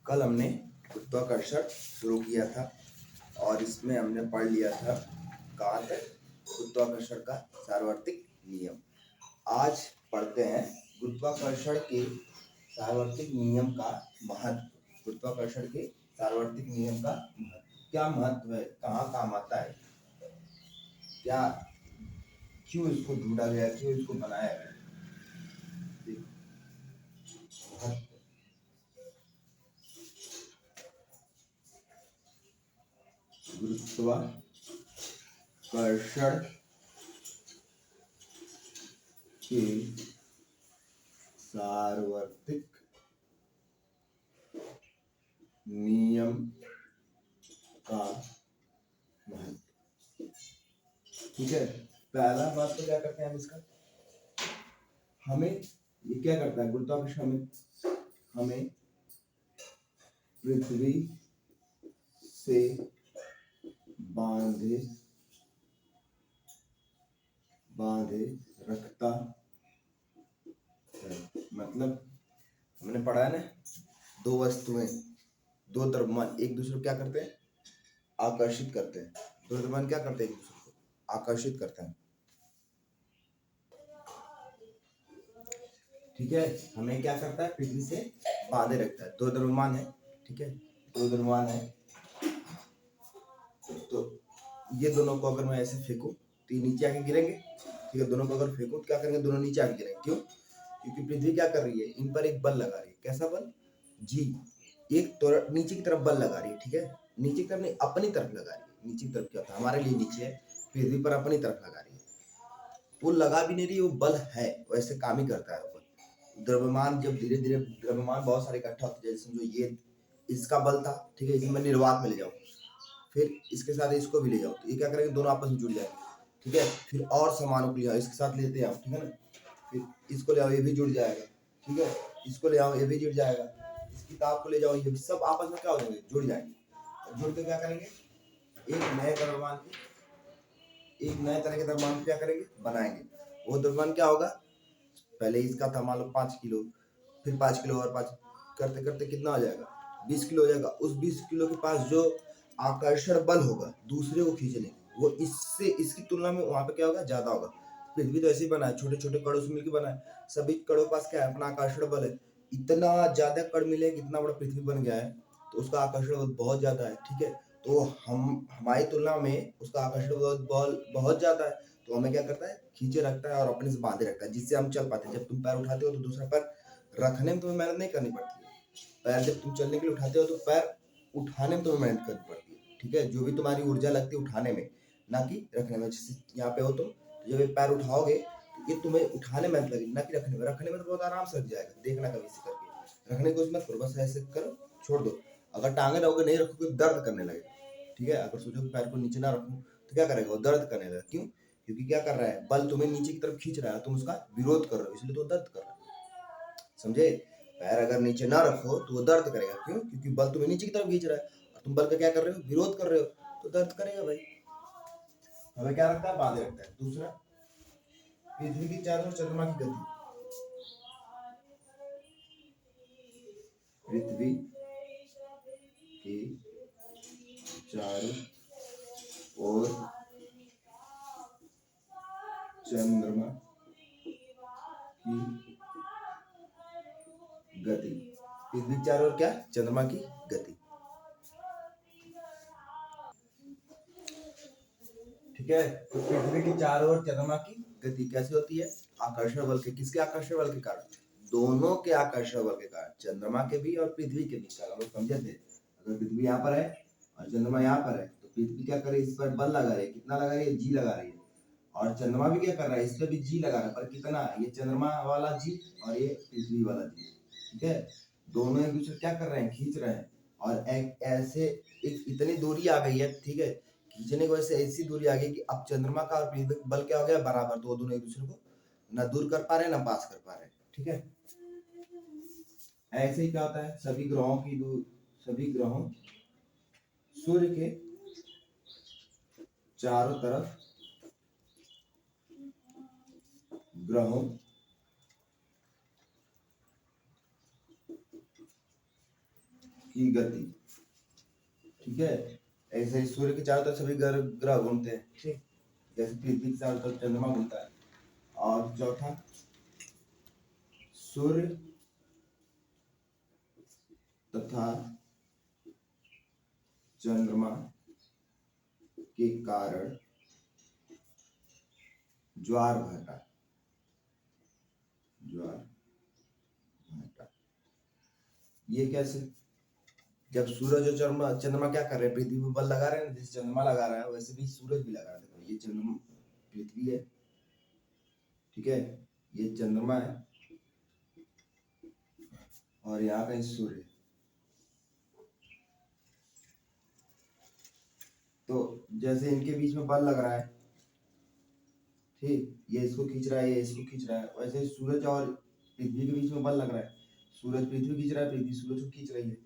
कल हमने गुरुत्वाकर्षण शुरू किया था और इसमें हमने पढ़ लिया था कहाँ तक गुरुत्वाकर्षण का सार्वत्रिक नियम। आज पढ़ते हैं गुरुत्वाकर्षण के सार्वत्रिक नियम का महत्व। गुरुत्वाकर्षण के सार्वत्रिक नियम का क्या महत्व है, कहाँ काम आता है, क्या क्यों इसको ढूंढा गया, क्यों इसको बनाया गया। गुरुत्वाकर्षण के सार्वत्रिक नियम का महत्व। ठीक है, पहला बात तो क्या करते हैं हम इसका, हमें ये क्या करता है गुरुत्वाकर्षण हमें पृथ्वी से बांधे रखता है। मतलब हमने पढ़ा है ना, दो वस्तुएं, दो द्रव्यमान एक दूसरे को क्या करते हैं, आकर्षित करते हैं। दो द्रव्यमान क्या करते हैं, एक दूसरे को आकर्षित करते हैं। ठीक है, हमें क्या करता है, पृथ्वी से बांधे रखता है। दो द्रव्यमान है, ठीक है, दो द्रव्यमान है, तो ये दोनों को अगर मैं ऐसे फेंकूं तो ये नीचे आके गिरेंगे। ठीक है, दोनों को अगर फेंकूं तो क्या करेंगे, दोनों नीचे आके गिरेंगे। क्यों? क्योंकि पृथ्वी क्या कर रही है, इन पर एक बल लगा रही है। कैसा बल जी, एक तो नीचे की तरफ बल लगा रही है। ठीक है, नीचे की तरफ नहीं, अपनी तरफ लगा रही है। नीचे की तरफ क्या होता है, हमारे लिए नीचे है, पृथ्वी पर अपनी तरफ लगा रही है। वो लगा भी नहीं रही, वो बल है, वैसे काम ही करता है वो बल। द्रव्यमान जब धीरे धीरे द्रव्यमान बहुत सारे इकट्ठा होते हैं, जैसे समझो ये इसका बल था, ठीक है, इसे मैं निर्वात में ले जाऊँ, फिर इसके साथ इसको भी ले जाओ, तो ये क्या करेंगे, दोनों आपस में जुड़ जाएंगे। ठीक है, फिर और सामानों को ले आओ, इसके साथ लेते आओ, ठीक है ना, फिर इसको ले आओ, ये भी जुड़ जाएगा। ठीक है, इसको ले आओ, ये भी जुड़ जाएगा। इस किताब को ले जाओ, ये भी सब आपस में क्या हो जाएंगे, जुड़ जाएंगे। जुड़ के क्या करेंगे, एक नए द्रव्यमान की, एक नए तरह के द्रव्यमान क्या करेंगे, बनाएंगे। वो द्रव्यमान क्या होगा, पहले इसका था मान लो 5 किलो, फिर 5 किलो और 5 करते करते कितना हो जाएगा, 20 किलो हो जाएगा। उस 20 किलो के पास जो आकर्षण बल होगा दूसरे को खींचने, वो इससे इसकी तुलना में वहां पे क्या होगा, ज्यादा होगा। पृथ्वी तो ऐसे ही बना है, छोटे छोटे कणों से मिलकर बना है। सभी कणों के पास क्या है, अपना आकर्षण बल है। इतना ज्यादा कण मिले, कितना बड़ा पृथ्वी बन गया है, तो उसका आकर्षण बल बहुत ज्यादा है। ठीक है, तो हम हमारी तुलना में उसका आकर्षण बल बहुत ज्यादा है, तो हमें क्या करता है, खींचे रखता है और अपने से बांधे रखता है, जिससे हम चल पाते हैं। जब तुम पैर उठाते हो तो दूसरा पैर रखने में तुम्हें मेहनत नहीं करनी पड़ती है। पैर जब तुम चलने के लिए उठाते हो तो पैर उठाने में तुम्हें मेहनत करनी पड़ती है। ठीक है, जो भी तुम्हारी ऊर्जा लगती है उठाने में, ना कि रखने में। जैसे यहाँ पे हो तुम, तो जब ये पैर उठाओगे तो ये तुम्हें उठाने में मेहनत लगेगी, ना कि रखने में। रखने में तो बहुत आराम से रख जाएगा, देखना कभी से करके। रखने की कोशिश मत करो, बस ऐसे करो, छोड़ दो। अगर टांगे रहोगे, नहीं रखोगे, दर्द करने लगेगा। ठीक है, अगर सोचो कि पैर को नीचे ना रखूं तो क्या करेगा, वो दर्द करने लगेगा। क्यों? क्योंकि क्या कर रहा है, बल तुम्हें नीचे की तरफ खींच रहा है, तुम उसका विरोध कर रहे हो, इसलिए तो दर्द कर रहा है। समझे? पैर अगर नीचे ना रखो तो वो दर्द करेगा। क्यों? क्योंकि बल तुम्हें नीचे की तरफ खींच रहा है और तुम बल का क्या कर रहे हो, विरोध कर रहे हो, तो दर्द करेगा भाई। हमें क्या रखता है, बांधे रखता है। दूसरा, पृथ्वी की चारों ओर चंद्रमा की गति। पृथ्वी के चारों ओर चंद्रमा की गति। पृथ्वी के चारों ओर क्या, चंद्रमा की गति। ठीक है, तो पृथ्वी के चारों ओर चंद्रमा की गति कैसे होती है, आकर्षण बल के। किसके आकर्षण बल के कारण, दोनों के आकर्षण बल के कारण, चंद्रमा के भी और पृथ्वी के भी। हम लोग समझे थे, अगर पृथ्वी यहाँ पर है और चंद्रमा यहाँ पर है, तो पृथ्वी क्या करे, इस पर बल लगा रही है। कितना लगा रही है, जी लगा रही है। और चंद्रमा भी क्या कर रहा है, इस पर भी जी लगा रहा है, पर कितना, ये चंद्रमा वाला जी और ये पृथ्वी वाला जी। ठीक है, दोनों एक दूसरे क्या कर रहे हैं, खींच रहे हैं। और एक ऐसे एक इतनी दूरी आ गई है, ठीक है, खींचने की वजह से ऐसी दूरी आ गई कि अब चंद्रमा का और पृथ्वी का बल क्या हो गया, बराबर। तो वो दोनों एक दूसरे को ना दूर कर पा रहे, ना पास कर पा रहे। ठीक है, ऐसे ही क्या होता है, सभी ग्रहों सूर्य के चारों तरफ ग्रहों की गति, ठीक है। ऐसे ही सूर्य के चारों तरफ सभी ग्रह घूमते हैं, ठीक, जैसे पृथ्वी के चारों तरफ चंद्रमा घूमता है। और चौथा, सूर्य तथा चंद्रमा के कारण ज्वार भाटा, ज्वार भाटा। ये कैसे? जब सूरज और चंद्रमा क्या कर रहे हैं, पृथ्वी पर बल लगा रहे हैं, जैसे चंद्रमा लगा रहा है वैसे भी सूरज भी लगा रहा है। देखो ये चंद्रमा पृथ्वी है, ठीक है, ये चंद्रमा है और यहाँ का सूर्य। तो जैसे इनके बीच में बल लग रहा है, ठीक, ये इसको खींच रहा है, ये इसको खींच रहा है, वैसे सूरज और पृथ्वी के बीच में बल लग रहा है। सूरज पृथ्वी खींच रहा है, पृथ्वी सूरज को खींच रही है।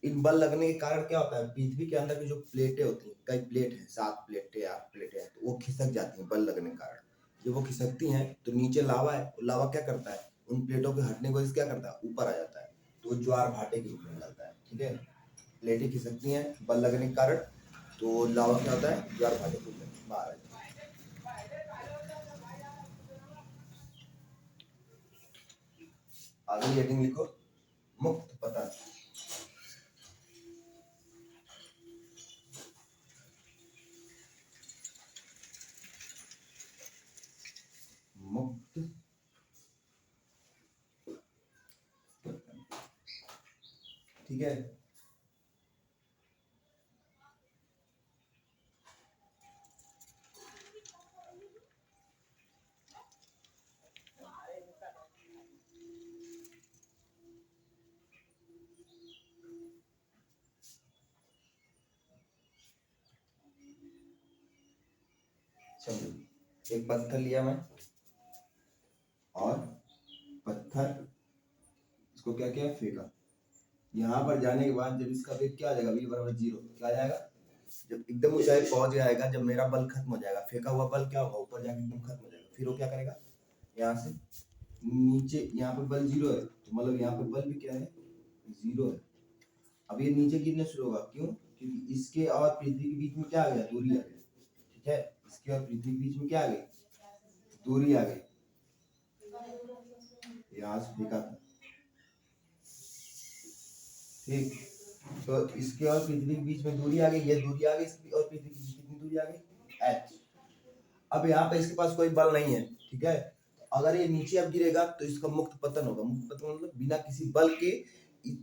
इन बल लगने के कारण क्या होता है, पृथ्वी के अंदर की जो प्लेटें होती हैं, कई प्लेट है, 7 प्लेटें 8 प्लेटें हैं, तो वो खिसक जाती हैं बल लगने के कारण। जब वो खिसकती हैं तो नीचे लावा है, लावा क्या करता है, उन प्लेटों के हटने की वजह से क्या करता है, ऊपर आ जाता है, तो ज्वार भाटे के रूप में निकलता है, ठीक है। प्लेटें खिसकती हैं बल लगने के कारण, तो लावा क्या होता है, ज्वार भाटे के रूप में बाहर आ जाता है। आगे हेडिंग लिखो, मुक्त पतन। मुक्त पतन, ठीक है। चलिए, एक पत्थर लिया मैं और पत्थर इसको क्या किया, फेंका। यहाँ पर जाने के बाद जब इसका वेग क्या आ जाएगा, v बराबर 0, क्या आ जाएगा, जब एकदम ऊंचाई पहुंच जाएगा, जब मेरा बल खत्म हो जाएगा, फेंका हुआ बल क्या होगा, ऊपर जाके एकदम खत्म हो जाएगा। फिर वो क्या करेगा, यहाँ से नीचे, यहाँ पे बल 0 है, तो मतलब यहाँ पे बल भी क्या है, 0 है। अब ये नीचे गिरने शुरू होगा, क्यों, क्योंकि इसके और पृथ्वी के बीच में क्या आ गया, दूरी आ गई, ठीक है। इसके और पृथ्वी के बीच में क्या आ गई, दूरी आ गई, यहाँ से फेंका था, ठीक। तो इसके और पृथ्वी के बीच में दूरी आ गई, ये दूरी आ गई, इसकी और पृथ्वी के बीच कितनी दूरी आ गई, h। अब यहाँ पे इसके पास कोई बल नहीं है, ठीक है। अगर ये नीचे अब गिरेगा तो इसका मुक्त पतन होगा। मुक्त पतन मतलब बिना किसी बल के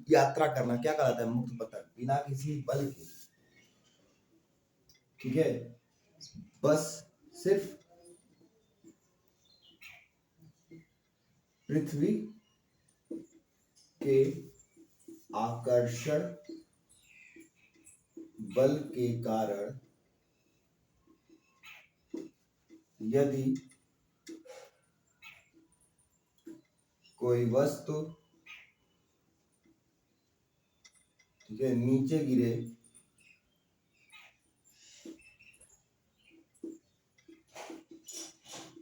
यात्रा करना, क्या कहलाता है, मुक्त पतन, बिना किसी बल के, ठीक है। बस सिर्फ पृथ्वी के आकर्षण बल के कारण यदि कोई वस्तु, ठीक है, नीचे गिरे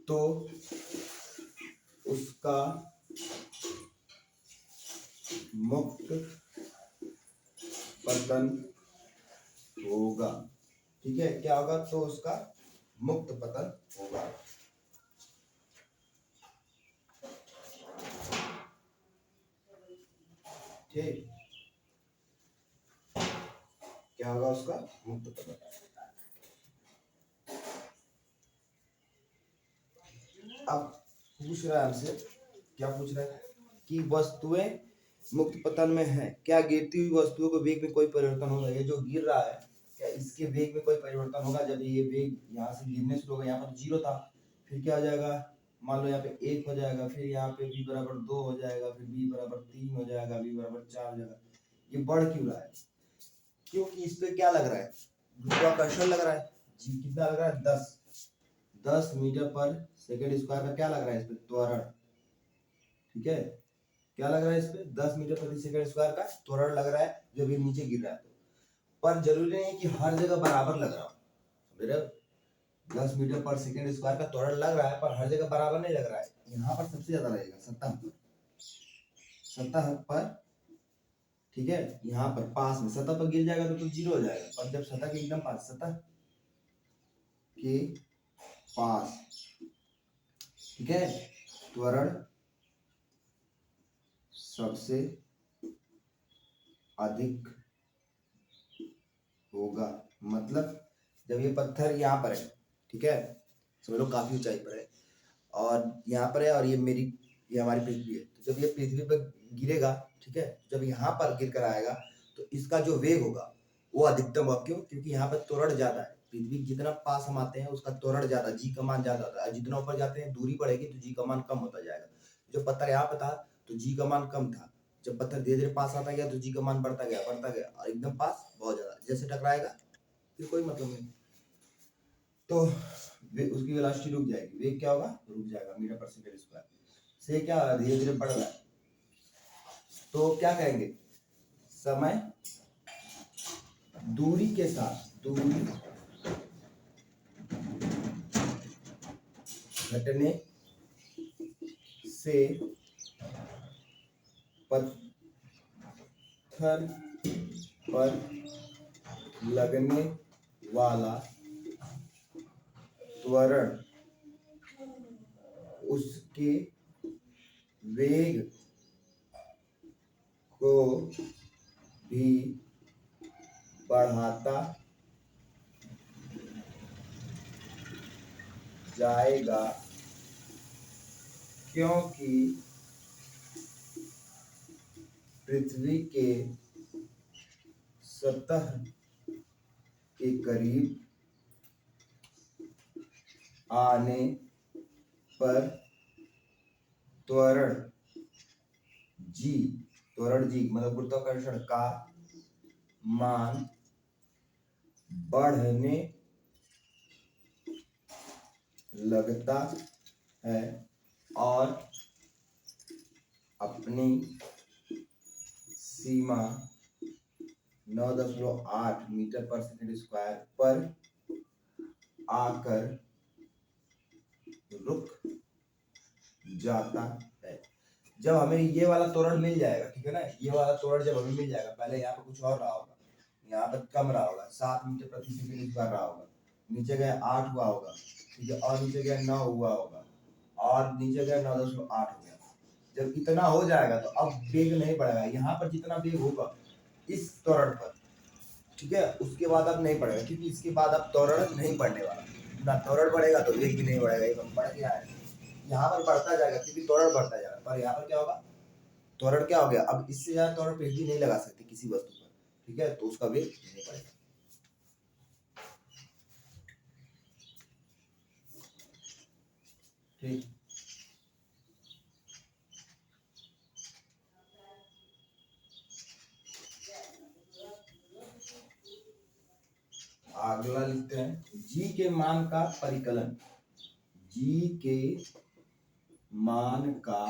तो उसका मुक्त पतन होगा, ठीक है। क्या होगा, तो उसका मुक्त पतन होगा, ठीक। क्या होगा, उसका मुक्त पतन। अब पूछ रहा है हमसे, क्या पूछ रहा है, कि वस्तुएं मुक्त पतन में है, क्या गिरती हुई वस्तुओं के वेग में कोई परिवर्तन होगा। ये जो गिर रहा है, क्या इसके वेग में कोई परिवर्तन होगा। जब ये वेग यहाँ से गिरने शुरू होगा, यहाँ पर 0 था, फिर क्या हो जाएगा, मान लो यहाँ पे 1 हो जाएगा, फिर यहाँ पे v बराबर 2 हो जाएगा, फिर v बराबर 3 हो जाएगा, v बराबर 4 हो जाएगा। ये बढ़ क्यों रहा है, क्योंकि इस पे क्या लग रहा है, गुरुत्वाकर्षण लग रहा है। जी कितना लग रहा है, 10 मीटर पर सेकेंड स्क्वायर का क्या लग रहा है, इस पे त्वरण, ठीक है। क्या लग रहा है, इस पे 10 मीटर प्रति सेकंड स्क्वायर का त्वरण लग रहा है जब ये नीचे गिर रहा है। पर जरूरी नहीं है कि हर जगह बराबर लग रहा हो, मेरा 10 मीटर पर सेकंड स्क्वायर का त्वरण लग रहा है, पर हर जगह बराबर नहीं लग रहा है। यहाँ पर सबसे ज्यादा लगेगा, सतह पर, ठीक है, यहाँ पर पास में सतह पर गिर जाएगा तो जीरो हो जाएगा, और जब सतह के एकदम पास, सतह के पास, ठीक है, त्वरण सबसे अधिक होगा। मतलब जब ये पत्थर यहाँ पर है, ठीक है, समझ लो काफी ऊंचाई पर है और यहाँ पर है, और ये हमारी पृथ्वी है, तो जब ये पृथ्वी पर गिरेगा, ठीक है, जब यहाँ पर गिर कर आएगा तो इसका जो वेग होगा वो अधिकतम होगा। क्यों? क्योंकि यहाँ पर त्वरण ज्यादा है, पृथ्वी जितना पास हम आते हैं उसका त्वरण ज्यादा, जी का मान ज्यादा होता है, जितना ऊपर जाते हैं दूरी बढ़ेगी तो जी का मान कम होता जाएगा। जो पत्थर यहाँ पे था तो जी का मान कम था, जब पत्थर धीरे धीरे पास आता गया तो जी का मान बढ़ता गया और एकदम पास बहुत ज्यादा, जैसे टकराएगा फिर कोई मतलब नहीं, तो उसकी वेलोसिटी रुक जाएगी, वेग क्या होगा, रुक जाएगा, मीटर पर सेकंड स्क्वायर से क्या धीरे धीरे बढ़ रहा है, तो क्या कहेंगे, समय दूरी के साथ, दूरी घटने से पत्थर पर लगने वाला त्वरण उसके वेग को भी बढ़ाता जाएगा, क्योंकि पृथ्वी के सतह के करीब आने पर त्वरण जी मतलब गुरुत्वाकर्षण का मान बढ़ने लगता है और अपनी सीमा 9.8 मीटर पर सेकंड स्क्वायर पर आकर रुक जाता है। जब हमें ये वाला त्वरण मिल जाएगा, ठीक है ना, ये वाला त्वरण जब हमें मिल जाएगा, पहले यहाँ पे कुछ और रहा होगा, यहाँ पर कम रहा होगा, 7 मीटर प्रति सेकंड स्क्वायर रहा होगा, नीचे गया 8 हुआ होगा, ठीक है, और नीचे गया 9 हुआ होगा, और नीचे गया 9.8 हो गया। जब इतना हो जाएगा तो अब वेग नहीं बढ़ेगा, यहाँ पर जितना वेग होगा इस त्वरण पर, ठीक है, उसके बाद अब नहीं बढ़ेगा, क्योंकि इसके बाद अब त्वरण नहीं बढ़ने वाला, ना त्वरण बढ़ेगा तो वेग भी नहीं बढ़ेगा, एकदम बढ़ गया है, यहाँ पर बढ़ता जाएगा क्योंकि त्वरण बढ़ता जाएगा, पर यहाँ पर क्या होगा, त्वरण क्या हो गया, अब इससे ज्यादा त्वरण पृथ्वी नहीं लगा सकती किसी वस्तु पर, ठीक है, तो उसका वेग नहीं बढ़ेगा। ठीक, अगला लिखते हैं, जी के मान का परिकलन, जी के मान का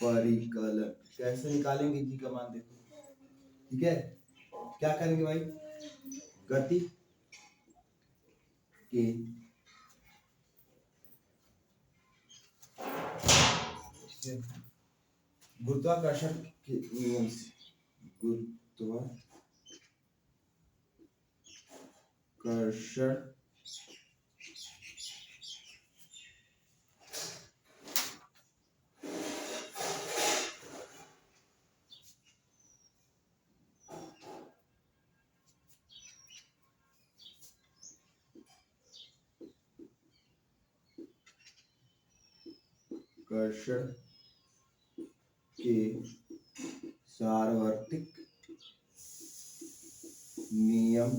परिकलन कैसे निकालेंगे, जी का मान देखो, ठीक है, क्या करेंगे भाई, गति के गुरुत्वाकर्षण के नियम से, गुरुत्वाकर्षण कर्षण के सार्वत्रिक नियम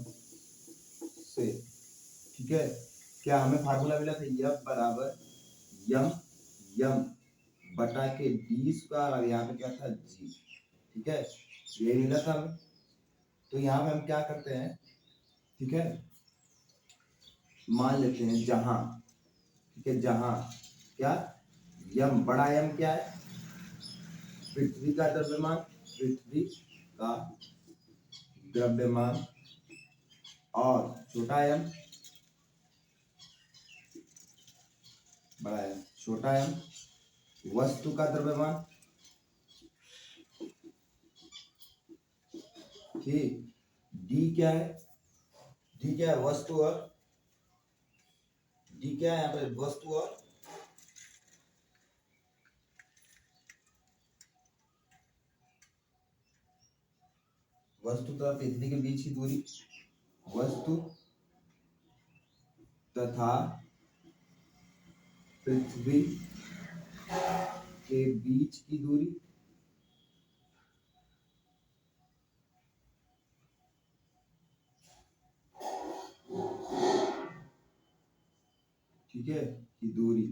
से, ठीक है, क्या हमें फार्मूला मिला था, F बराबर यम यम बटा के डी स्क्वायर, और यहाँ पे क्या था जी, ठीक है, ये मिला था हमें, तो यहाँ पे हम क्या करते हैं, ठीक है, मान लेते हैं जहां, ठीक है, जहां क्या, यम बड़ा यम क्या है, पृथ्वी का द्रव्यमान, पृथ्वी का द्रव्यमान, और छोटा यम बड़ा यम, छोटा यम वस्तु का द्रव्यमान, ठीक। डी क्या है? डी क्या है? वस्तु और डी क्या है यहाँ पे? वस्तु और वस्तु तथा पृथ्वी के बीच की दूरी, वस्तु तथा पृथ्वी के बीच की दूरी, ठीक है, की दूरी।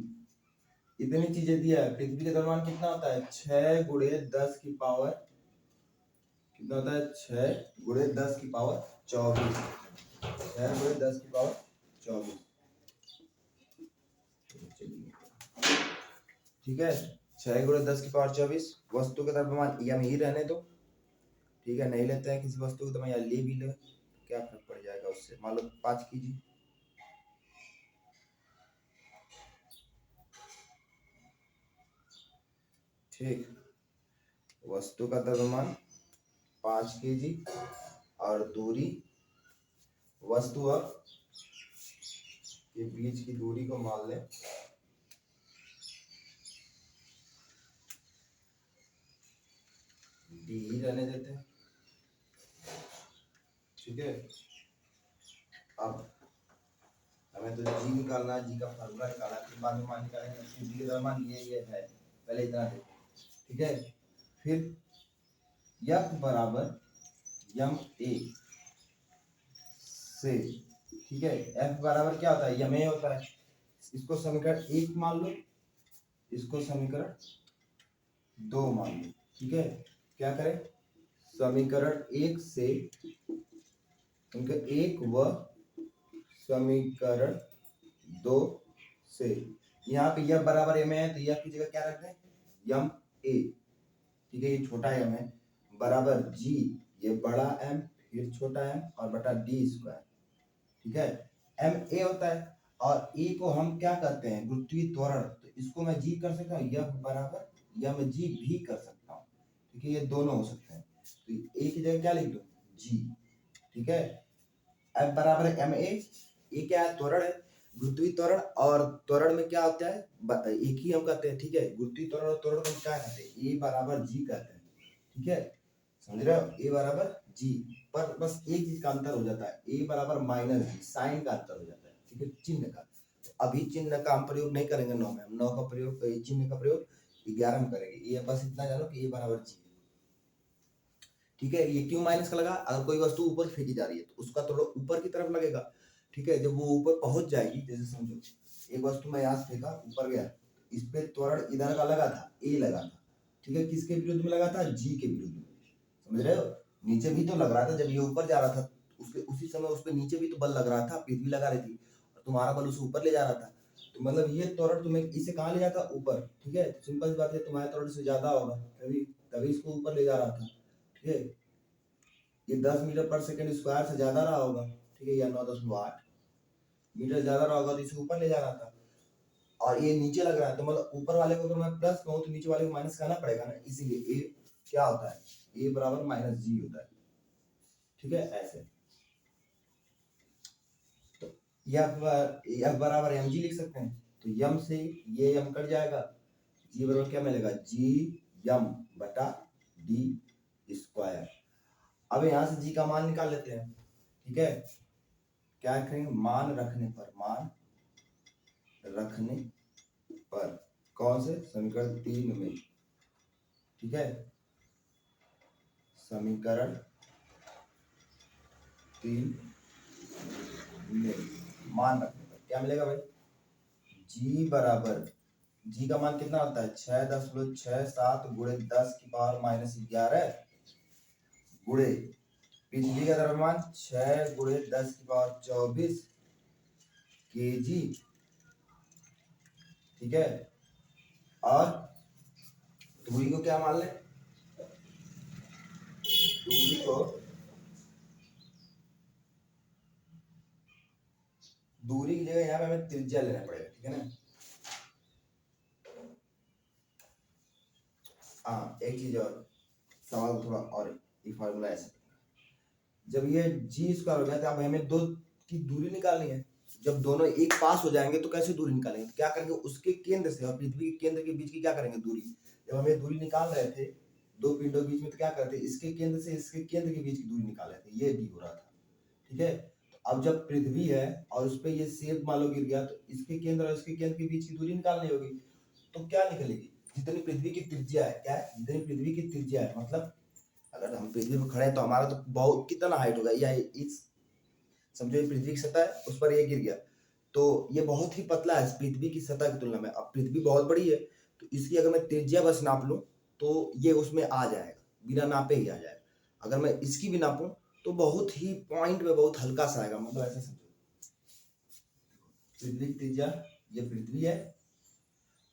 इतनी चीजें दिया है। पृथ्वी का द्रव्यमान कितना होता है? 6 गुणे 10 की पावर कितना होता है? 6 गुणे 10 की पावर 24। 6 गुणे 10 की पावर 24। ठीक है, 6 गुणे 10 की पावर 24। वस्तु का द्रव्यमान यम ही रहने दो, ठीक है, नहीं लेते हैं किसी वस्तु को तो मैं ले भी ले, क्या फर्क पड़ जाएगा उससे। मान लो 5 कीजिए, ठीक। वस्तु का द्रव्यमान 5 केजी और दूरी वस्तु और के बीच की दूरी को मान लें डी ही रहने देते हैं, ठीक है। अब हमें तो जी निकालना है, जी का फार्मूला निकालना है, फिर बाद में मान निकालेंगे। जी का द्रव्यमान ये है, पहले इतना देखो, ठीक है। फिर F बराबर यम ए से, ठीक है। F बराबर क्या होता है? यम ए होता है। इसको समीकरण 1 मान लो, इसको समीकरण 2 मान लो, ठीक है। क्या करें? समीकरण 1 से इनका 1 व समीकरण 2 से यहाँ पे यह बराबर एम है तो यह की जगह क्या रख दें? यम ए, ठीक है। ये छोटा एम है बराबर जी, ये बड़ा एम फिर छोटा एम और बटा डी स्क्वायर, ठीक है। एम ए होता है और ए को हम क्या करते हैं? गुरुत्वीय त्वरण, तो इसको मैं जी कर सकता हूँ, यह बराबर यम जी भी कर सकता हूँ, ठीक है। ये दोनों हो सकते हैं, तो ए की जगह क्या लिख दो? जी, ठीक है। एफ बराबर एम ए क्या है? त्वरण है, गुरुत्वीय त्वरण। और त्वरण में क्या होता है? एक ही हम कहते हैं, ठीक है। गुरुत्वीय त्वरण और त्वरण में क्या कहते हैं? ए बराबर जी कहते हैं, ठीक है। समझ रहे हो? ए बराबर जी, पर बस एक चीज का अंतर हो जाता है, ए बराबर माइनस जी, साइन का अंतर हो जाता है, ठीक है, चिन्ह का। अभी चिन्ह का हम प्रयोग नहीं करेंगे 9 में, हम 9 का प्रयोग, चिन्ह का प्रयोग 11 में करेंगे। ये बस इतना जानो कि ए बराबर जी, ठीक है। ये क्यों माइनस का लगा? अगर कोई वस्तु ऊपर फेंकी जा रही है तो उसका थोड़ा ऊपर की तरफ लगेगा, ठीक है। जब वो ऊपर पहुंच जाएगी, जैसे समझो एक वस्तु मैं यहाँ से फेंका, ऊपर गया, इस पे त्वरण इधर का लगा था, ए लगा था, ठीक है। किसके विरुद्ध में लगा था? जी के विरुद्ध में, समझ रहे हो? नीचे भी तो लग रहा था, जब ये ऊपर जा रहा था उसके उसी समय उस पे नीचे भी तो बल लग रहा था, पृथ्वी लगा रही थी और तुम्हारा बल उसे ऊपर ले जा रहा था। तो मतलब ये त्वरण तुम्हें इसे कहाँ ले जाता? ऊपर, ठीक है। सिंपल सी बात है, तुम्हारे त्वरण से ज्यादा होगा, तभी तभी इसको ऊपर ले जा रहा था, ठीक है। ये 10 मीटर पर सेकंड स्क्वायर से ज्यादा रहा होगा, ठीक है, या 9.8 मीटर ज्यादा रहा होगा, तो इसे ऊपर ले जा रहा था। और ये नीचे लग रहा है, तो मतलब ऊपर वाले को अगर मैं प्लस कहूँ तो नीचे वाले को माइनस करना पड़ेगा ना, इसीलिए ए क्या होता है? ए बराबर माइनस जी होता है, ठीक है। ऐसे तो यह बराबर एम जी लिख सकते हैं, तो यम से ये यम कट जाएगा, जी बराबर क्या मिलेगा? जी यम बटा डी स्क्वायर। अब यहाँ से जी का मान निकाल लेते हैं, ठीक है। क्या करेंगे? मान रखने पर कौन से? समीकरण 3 में, ठीक है। समीकरण 3 में मान रखने पर क्या मिलेगा भाई? जी बराबर, जी का मान कितना होता है? 6.67 गुणे 10 की पावर माइनस 11 गुणे पृथ्वी का द्रव्यमान 6 गुणे 10 की पावर 24 केजी, ठीक है। और दूरी को क्या मान ले? दूरी को दूरी की जगह यहाँ पे हमें त्रिज्या लेना पड़ेगा, ठीक है ना। हाँ, एक चीज और, सवाल थोड़ा और, ये फार्मूला ऐसे, जब ये जी स्क्वायर हो गया तो अब हमें दो की दूरी निकालनी है। जब दोनों एक पास हो जाएंगे तो कैसे दूरी निकालेंगे? तो क्या करेंगे, उसके केंद्र से और पृथ्वी के केंद्र के बीच की क्या करेंगे, दूरी। जब हम ये दूरी निकाल रहे थे दो पिंडों के बीच में, तो क्या करते, इसके केंद्र से इसके केंद्र के बीच की दूरी निकाल रहे थे, ये डी हो रहा था। ठीक है, तो अब जब पृथ्वी है और उस पर ये सेब मान लो गिर गया, तो इसके केंद्र और इसके केंद्र के बीच की दूरी निकालनी होगी। तो क्या निकलेगी, जितनी पृथ्वी की त्रिज्या है, क्या है, जितनी पृथ्वी की त्रिज्या है, मतलब अगर हम पृथ्वी पर खड़े हैं तो हमारा तो बहुत कितना हाइट होगा, या इस समझो ये पृथ्वी की सतह है, उस पर ये गिर गया, तो ये बहुत ही पतला है पृथ्वी की सतह की तुलना में। अब पृथ्वी बहुत बड़ी है, तो इसकी अगर मैं त्रिज्या बस नाप लूं तो ये उसमें आ जाएगा, बिना नापे ही आ जाएगा। अगर मैं इसकी भी नापूं तो बहुत ही पॉइंट में बहुत हल्का सा आएगा, मतलब ऐसा समझो, पृथ्वी की त्रिज्या ये पृथ्वी है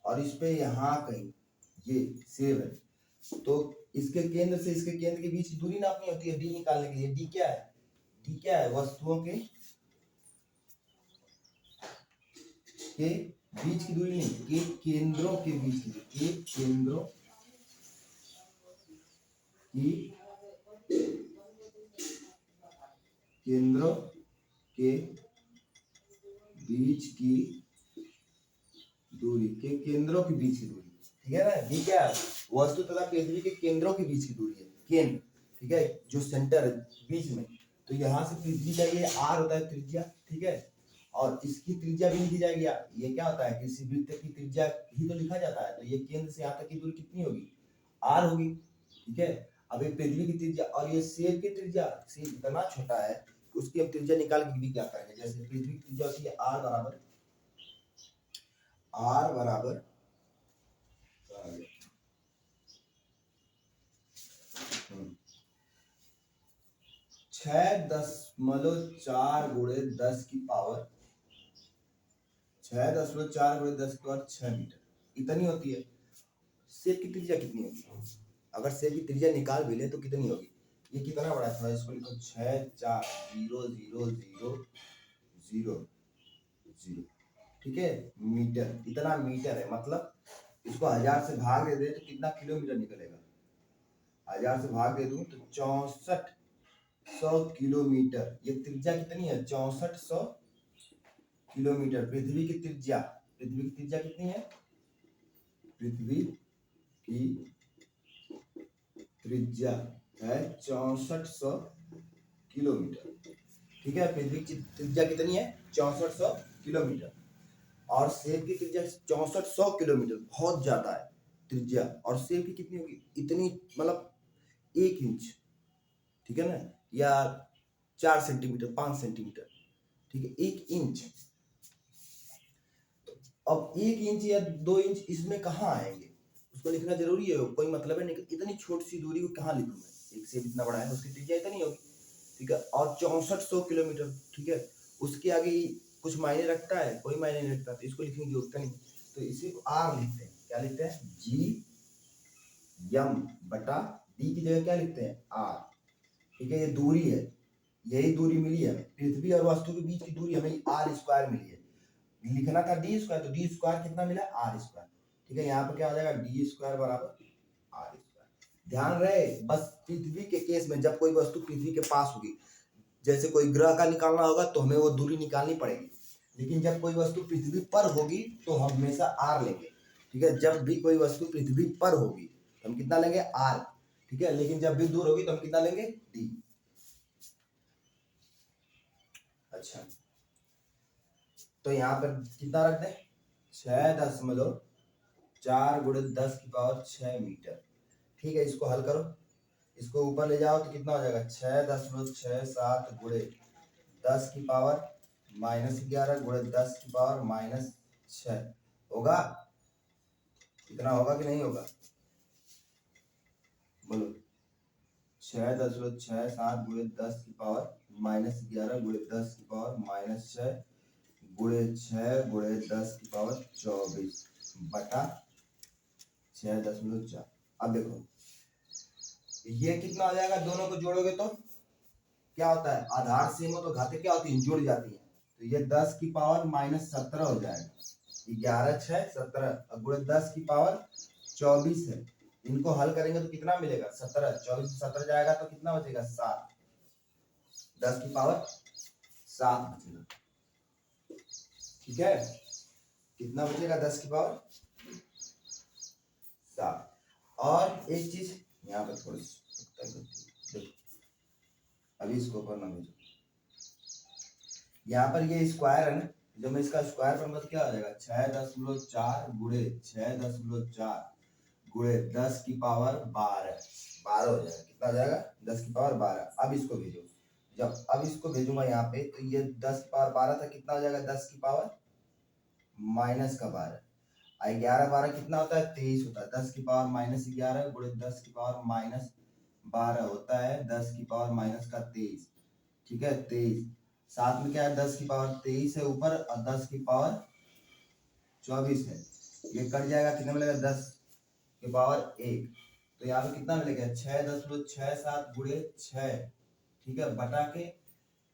और इस पे यहाँ कहीं ये सेब है, तो इसके केंद्र से इसके केंद्र के बीच की दूरी नापनी होती है डी निकालने के लिए। डी क्या है, डी क्या है, वस्तुओं के बीच की दूरी नहीं, के केंद्रों के बीच की दूरी, के केंद्रों की केंद्रों के बीच की दूरी, के केंद्रों के बीच की दूरी। ठीक है ना, डी क्या है, वस्तु तथा पृथ्वी के केंद्रों के बीच की दूरी है, केंद्र। ठीक है, जो सेंटर है बीच में, तो यहाँ से पृथ्वी का ये आर होता है त्रिज्या। ठीक है, और इसकी त्रिज्या भी लिखी जाएगी। ये क्या होता है, किसी वृत्त की त्रिज्या ही तो लिखा जाता है, तो ये केंद्र से यहाँ तक की दूरी कितनी होगी, आर होगी। ठीक है, अब ये पृथ्वी की त्रिज्या और ये सेब की त्रिज्या, सेब इतना छोटा है कि उसकी हम त्रिज्या निकाल के भी क्या करेंगे, जैसे पृथ्वी की त्रिज्या होती है आर बराबर 6.4 गुणे 10 की पावर 6 मीटर इतनी होती है। सेब की त्रिज्या कितनी होगी, अगर सेब की त्रिज्या निकाल भी ले तो कितनी होगी, ये कितना बड़ा है, थोड़ा इसको लिखो 6,4,0,0,0,0 ठीक है, मीटर, इतना मीटर है। मतलब इसको 1000 से भाग दे तो कितना किलोमीटर निकलेगा, 1000 से भाग दे दूं तो 6400 किलोमीटर। ये त्रिज्या कितनी है, 6400 किलोमीटर। पृथ्वी की त्रिज्या, पृथ्वी की त्रिज्या कितनी है, पृथ्वी की त्रिज्या है 6400 किलोमीटर। ठीक है, पृथ्वी की त्रिज्या कितनी है, 6400 किलोमीटर। और सेब की त्रिज्या 6400 किलोमीटर, बहुत ज्यादा है त्रिज्या। और सेब की कितनी होगी, इतनी, मतलब 1 इंच। ठीक है ना, या 4 सेंटीमीटर, 5 सेंटीमीटर। ठीक है, 1 इंच। अब 1 इंच या 2 इंच इसमें कहाँ आएंगे, उसको लिखना जरूरी है, कोई मतलब है नहीं। इतनी छोटी सी दूरी को कहाँ लिखूं मैं, एक सेब इतना बड़ा है उसकी त्रिज्या इतनी होगी। ठीक है, और 6400 किलोमीटर। ठीक है, उसके आगे कुछ मायने रखता है, कोई मायने नहीं रखता, तो इसको लिखने की जरूरत नहीं। तो इसी को आर लिखते हैं, क्या लिखते हैं, जी यम बटा डी की जगह क्या लिखते हैं, आर। ठीक है, ये दूरी है, यही दूरी मिली है पृथ्वी और वस्तु के बीच की दूरी हमें आर स्क्वायर मिली है। लिखना था डी स्क्वायर, तो डी स्क्वायर कितना मिला, आर स्क्वायर। ठीक है, यहाँ पर क्या हो जाएगा, डी स्क्वायर बराबर आर स्क्वायर। ध्यान रहे, बस पृथ्वी के केस में जब कोई वस्तु पृथ्वी के पास होगी, जैसे कोई ग्रह का निकालना होगा तो हमें वो दूरी निकालनी पड़ेगी। लेकिन जब कोई वस्तु पृथ्वी पर होगी तो हम हमेशा आर लेंगे। ठीक है, जब भी कोई वस्तु पृथ्वी पर होगी तो हम कितना लेंगे, आर। ठीक है, लेकिन जब भी दूर होगी तो हम कितना लेंगे, डी। अच्छा, तो यहाँ पर कितना रख दें, 6.4 गुणे 10 की पावर 6 मीटर। ठीक है, इसको हल करो, इसको ऊपर ले जाओ तो कितना हो जाएगा, 6.67 गुणे 10 की पावर -11 गुणे 10 की पावर -6 होगा। कितना होगा कि नहीं होगा, बोलो। 6.67 गुणे 10 की पावर -11 गुणे 10 की पावर -6 गुणे 6 गुणे 10 की पावर 24 बटा 6.4। अब देखो ये कितना हो जाएगा, दोनों को जोड़ोगे तो क्या होता है, आधार सेम हो तो घातें क्या होती है, जुड़ जाती है। तो ये 10 की पावर -17 हो जाएगा, 11 6 17 गुणे 10 की पावर 24 है। इनको हल करेंगे तो कितना मिलेगा, 17, 24 17 जाएगा तो कितना बचेगा, 7। 10 की पावर 7 बचेगा। ठीक है, कितना बचेगा? 10 की पावर 7। और एक चीज यहाँ पे थोड़ी सी, अभी इसको ऊपर ना भेजो, यहाँ पर ये स्क्वायर है ना, जब मैं इसका स्क्वायर करूंगा तो क्या हो जाएगा? 6.4 गुणे 6.4 गुणे 10 की पावर 12 हो जाएगा। कितना हो जाएगा? 10 की पावर 12। अब इसको भेजो, जब अब इसको भेजूंगा यहाँ पे तो ये 10 की पावर 12 था, कितना हो जाएगा? 10 की पावर माइनस का 12। 11 12 कितना होता है? 23 होता है। 10 की पावर माइनस 11 गुणे 10 की पावर माइनस 12 होता है 10 की पावर माइनस का 23। ठीक है, 23 साथ में क्या है? 10 की पावर 23 है ऊपर और 10 की पावर 24 है। ये कट जाएगा, कितना मिलेगा? 10 की पावर 1। तो यहाँ पे कितना मिलेगा? 6.67 गुणे 6, ठीक है, बटा के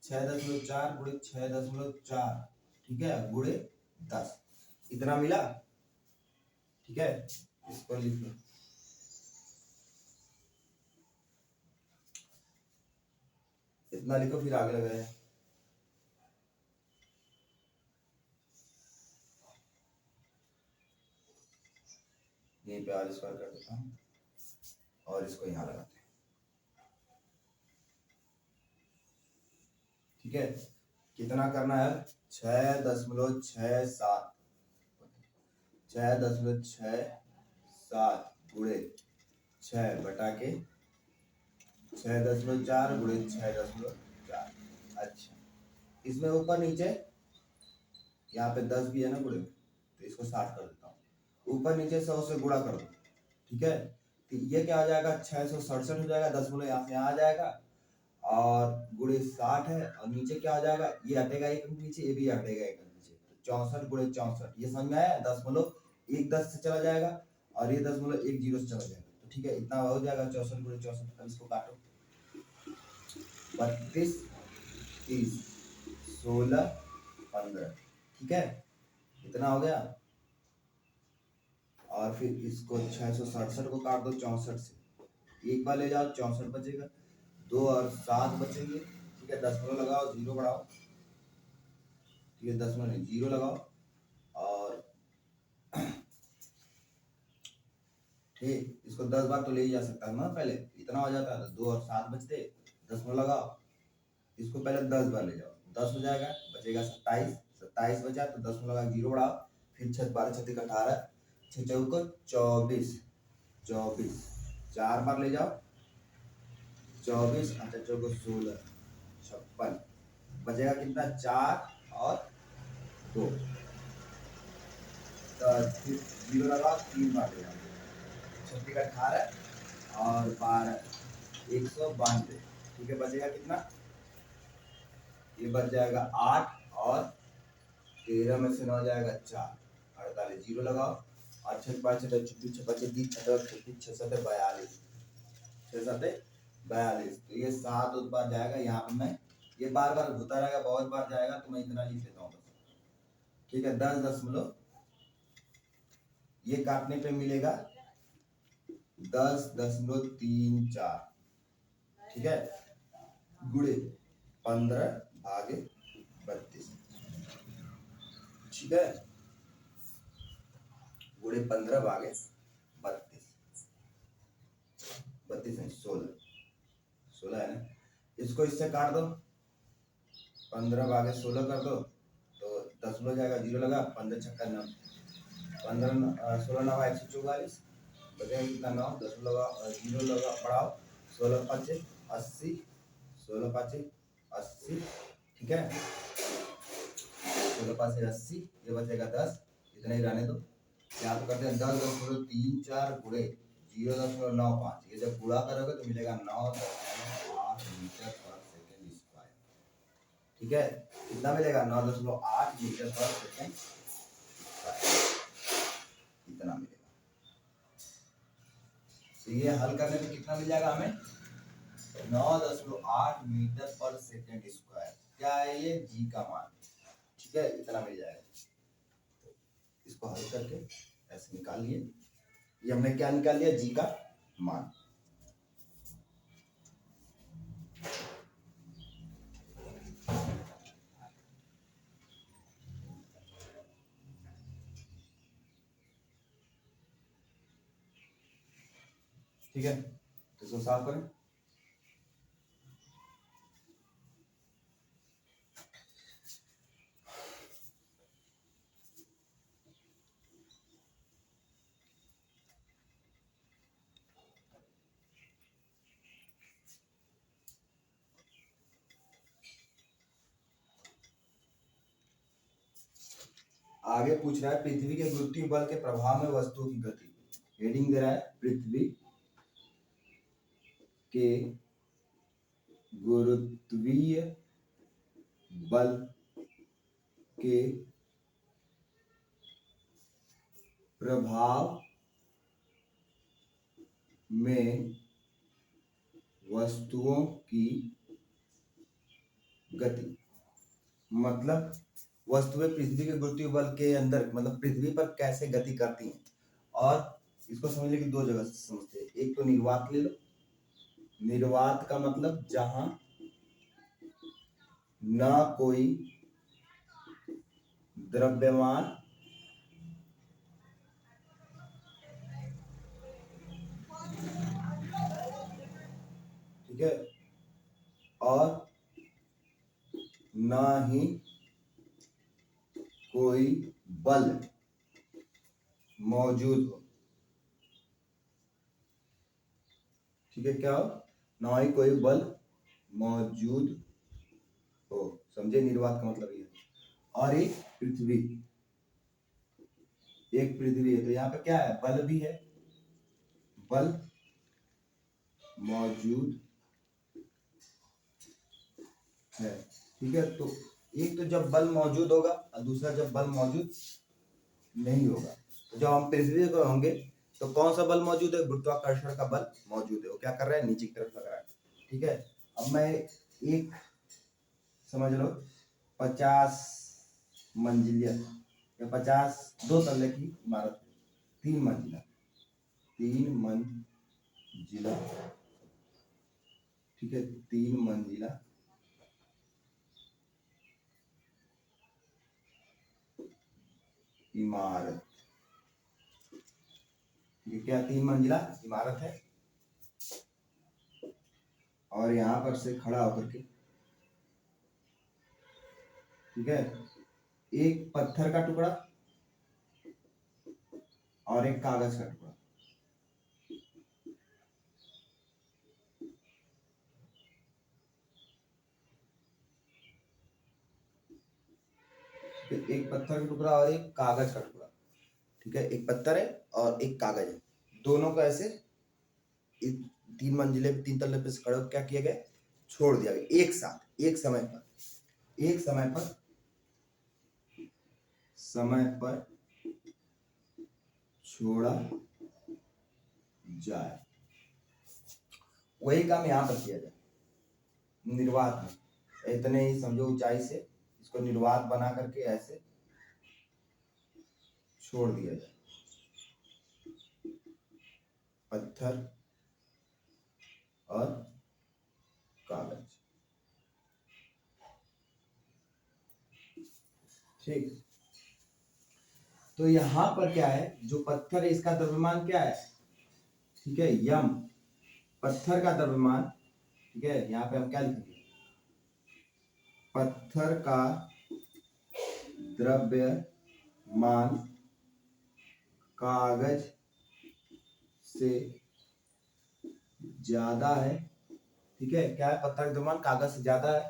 6.4 गुणे 6.4, ठीक है, गुणे 10, इतना मिला। ठीक है, इसको लिख लो। इतना लिखो, फिर आगे लगाए। यहीं पे आर स्क्वायर कर देता हूँ और इसको यहाँ लगाते हैं। ठीक है, कितना करना है? 6.67 6.67 गुणे 6 बटा के 6.4 गुणे 6.4। अच्छा, इसमें ऊपर नीचे यहाँ पे 10 भी है ना गुणे, तो इसको 60 कर देता हूँ। ऊपर नीचे 100 से गुणा कर दो। ठीक है, तो ये क्या हो जाएगा? 667 हो जाएगा। 10 गुणे यहाँ से यहाँ आ जाएगा और गुणे 60 है और नीचे क्या हो जाएगा? ये हटेगा एक अंक नीचे, ये भी हटेगा एक अंक नीचे, तो 64 गुणे 64। ये समझ में आया? 1 10 से चला जाएगा और ये 1 0 से चला जाएगा। तो ठीक है, इतना हो जाएगा 64 गुणे 64। अब इसको काटो, 32 30 16 15। ठीक है, इतना हो गया। और फिर इसको 667 को काट दो 64 से, एक बार ले जाओ 64 बचेगा, 2 और 7 बचेंगे। ठीक है, 10 लगाओ, 0 बढ़ाओ। ठीक है, 10 नहीं 0 लगाओ और ठीक, इसको 10 बार तो ले ही जा सकता है ना, पहले इतना हो जाता है। तो 2 और 7 बचते, 10 लगाओ, इसको पहले 10 बार ले जाओ, 10 हो जाएगा, बचेगा 27। 27 बचा तो 10 लगा, 0 बढ़ाओ, फिर 6 12 6 18, 6 चौको 24 24, 4 बार ले जाओ 24, 8 चौको 16 56, बचेगा कितना? 4 और 2। तो फिर 0 लगाओ, 3 बार ले जाओ, 6 18 और 12 192। ठीक है, बचेगा कितना? ये बच जाएगा 8 और 13 में से 9 जाएगा 4, 48। 0 लगाओ और 6 5 6 26 26 36 6 7 42 6 7 42। तो ये 7 उत्पाद जाएगा यहाँ पर। मैं ये बार बार होता रहेगा, बहुत बार जाएगा, तो मैं इतना लिख देता हूँ। ठीक है, 10 ये काटने पे मिलेगा 10.34। ठीक है, गुणे 15 भागे 32। ठीक है, गुणे 15 भागे 32, 32 नहीं 16 है ना। इसको इससे काट दो, 15 भागे 16 कर दो तो 10 हो जाएगा, 0 लगा, 15 छक्का 9, 15 16 9 144, बचेगा कितना? 9 10 लगा, 0 लगा, बढ़ाओ, 16 5 80, 16 5 80। ठीक है, 16 5 80, ये बचेगा 10, इतना ही रहने दो। यहाँ पे करते हैं 10.34 गुणे 0.95। ये जब गुणा करोगे तो मिलेगा 9.8 मीटर पर सेकेंड स्क्वायर। ठीक है, कितना मिलेगा? 9.8 मीटर पर सेकेंड स्क्वायर, इतना मिलेगा। तो ये हल करने पे कितना मिल जाएगा हमें? 9.8 मीटर पर सेकेंड स्क्वायर। क्या है ये? जी का मान। ठीक है, इतना मिल जाएगा। इसको हल करके ऐसे निकाल लिए, ये हमने क्या निकाल लिया? जी का मान। ठीक है, तो इसको साफ करें। आगे पूछ रहा है पृथ्वी के गुरुत्वीय बल के प्रभाव में वस्तुओं की गति। हेडिंग दे रहा है पृथ्वी के गुरुत्वीय बल के प्रभाव में वस्तुओं की गति। मतलब वस्तुएं पृथ्वी के गुरुत्वीय बल के अंदर मतलब पृथ्वी पर कैसे गति करती हैं। और इसको समझने की दो जगह से समझते हैं। एक तो निर्वात ले लो। निर्वात का मतलब जहां ना कोई द्रव्यमान ठीक है और ना ही कोई बल मौजूद हो। ठीक है, क्या हो, ना ही कोई बल मौजूद हो। समझे, निर्वात का मतलब ये। और एक पृथ्वी है तो यहाँ पे क्या है, बल भी है, बल मौजूद है। ठीक है, तो एक तो जब बल मौजूद होगा और दूसरा जब बल मौजूद नहीं होगा। तो जब हम पृथ्वी पर होंगे तो कौन सा बल मौजूद है, गुरुत्वाकर्षण का बल मौजूद है। वो क्या कर रहा है, नीचे की तरफ लग रहा है। ठीक है, अब मैं एक समझ लो 50 मंजिलिया या 2 तल्ले की इमारत, 3 मंजिला ठीक है, 3 मंजिला इमारत। ये क्या 3 मंजिला इमारत है और यहां पर से खड़ा होकर के ठीक है, एक पत्थर का टुकड़ा और एक कागज का टुकड़ा। एक पत्थर का टुकड़ा और एक कागज का टुकड़ा। ठीक है, एक पत्थर है और एक कागज है, दोनों को ऐसे 3 मंजिले 3 तल्ले पे से खड़े क्या किया गया, छोड़ दिया गया एक साथ, एक समय पर छोड़ा जाए। वही काम यहाँ पर किया जाए निर्वात में। इतने ही समझो ऊंचाई से इसको निर्वात बना करके ऐसे छोड़ दिया जाए, पत्थर और कागज। ठीक, तो यहां पर क्या है, जो पत्थर है इसका द्रव्यमान क्या है, ठीक है, यम पत्थर का द्रव्यमान। ठीक है, यहाँ पे हम क्या लिखेंगे, पत्थर का द्रव्यमान कागज से ज्यादा है। ठीक है, क्या है, पत्थर का द्रव्यमान कागज से ज्यादा है,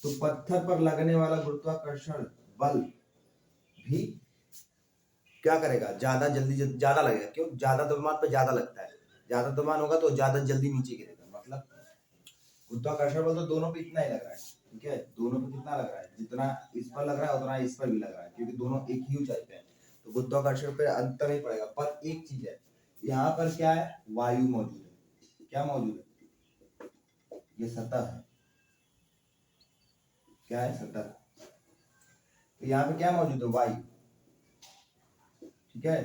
तो पत्थर पर लगने वाला गुरुत्वाकर्षण बल भी क्या करेगा, ज्यादा जल्दी ज्यादा लगेगा। क्यों, ज्यादा द्रव्यमान पर ज्यादा लगता है, ज्यादा द्रव्यमान होगा तो ज्यादा जल्दी नीचे गिरेगा। मतलब गुरुत्वाकर्षण बल तो दोनों पे इतना ही लग रहा है। ठीक है, दोनों पे कितना लग रहा है, जितना इस पर लग रहा है उतना इस पर भी लग रहा है, क्योंकि दोनों एक ही ऊंचाई पे है, तो गुरुत्वाकर्षण पे अंतर नहीं पड़ेगा। पर एक चीज है, यहाँ पर क्या है, वायु मौजूद है। क्या मौजूद है, ये सतह है, क्या है, सतह। तो यहाँ पे क्या मौजूद है, वायु। ठीक है,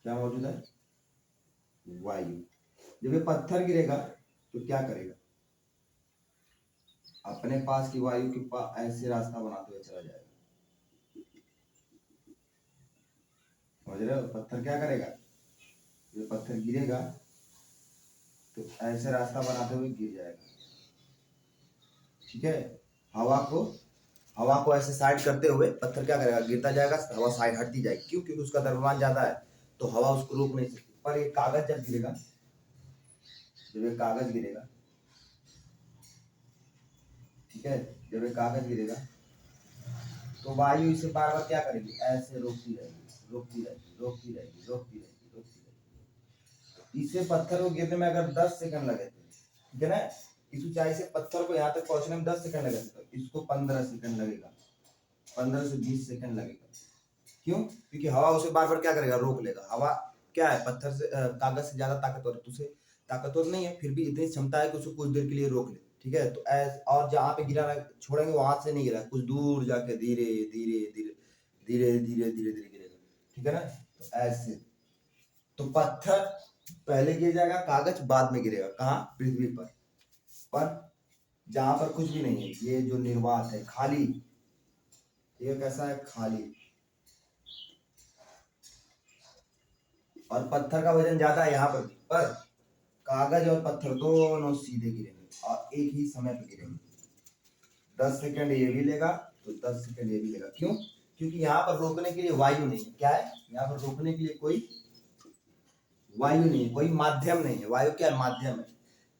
क्या मौजूद है, वायु। जब ये पत्थर गिरेगा तो क्या करेगा, अपने पास की वायु के पास ऐसे रास्ता बनाते हुए चला जाएगा। समझ रहे हो, पत्थर क्या करेगा, ये पत्थर गिरेगा तो ऐसे रास्ता बनाते हुए गिर जाएगा, ठीक है। हवा को ऐसे साइड करते हुए पत्थर क्या करेगा, गिरता जाएगा, हवा साइड हटती जाएगी। क्यों? क्योंकि उसका द्रव्यमान ज्यादा है, तो हवा उसको रोक नहीं सकती। पर ये कागज जब गिरेगा, जब ये कागज गिरेगा, ठीक है, जब ये कागज गिरेगा तो वायु इसे बार बार क्या करेगी, ऐसे रोकती रहेगी, रोकती रहेगी, रोकती रहेगी, रोकती रहेगी, रोकती रहेगी। इसे पत्थर को गिरने में अगर 10 सेकंड लगे थे, ठीक है ना, इस ऊंचाई से पत्थर को यहाँ तक पहुंचने में 10 सेकंड लगे थे, तो इसको 15 सेकंड लगेगा, 15 से 20 सेकंड लगेगा। क्यों? क्योंकि हवा उसे बार बार क्या करेगा, रोक लेगा। हवा क्या है, पत्थर से कागज से ज्यादा ताकतवर है, उसे ताकतवर नहीं है, फिर भी इतनी क्षमता है कि उसको कुछ देर के लिए रोक ले, ठीक है। तो और जहाँ पे गिरा छोड़ेंगे वहां से नहीं गिरा, कुछ दूर जाके धीरे धीरे धीरे धीरे धीरे धीरे धीरे गिरेगा, ठीक है ना। तो ऐसे, तो पत्थर पहले गिर जाएगा, कागज बाद में गिरेगा। कहाँ? पृथ्वी पर जहां पर कुछ भी नहीं है, ये जो निर्वात है, खाली, ये कैसा है, खाली। और पत्थर का वजन ज्यादा है यहाँ पर कागज और पत्थर दोनों सीधे गिरेंगे और एक ही समय पे गिरेंगे। 10 सेकंड ये भी लेगा तो 10 सेकंड ये भी लेगा। क्यों? क्योंकि यहाँ पर रोकने के लिए वायु नहीं है। क्या है? यहाँ पर रोकने के लिए कोई वायु नहीं है, कोई माध्यम नहीं है। वायु क्या है? माध्यम है।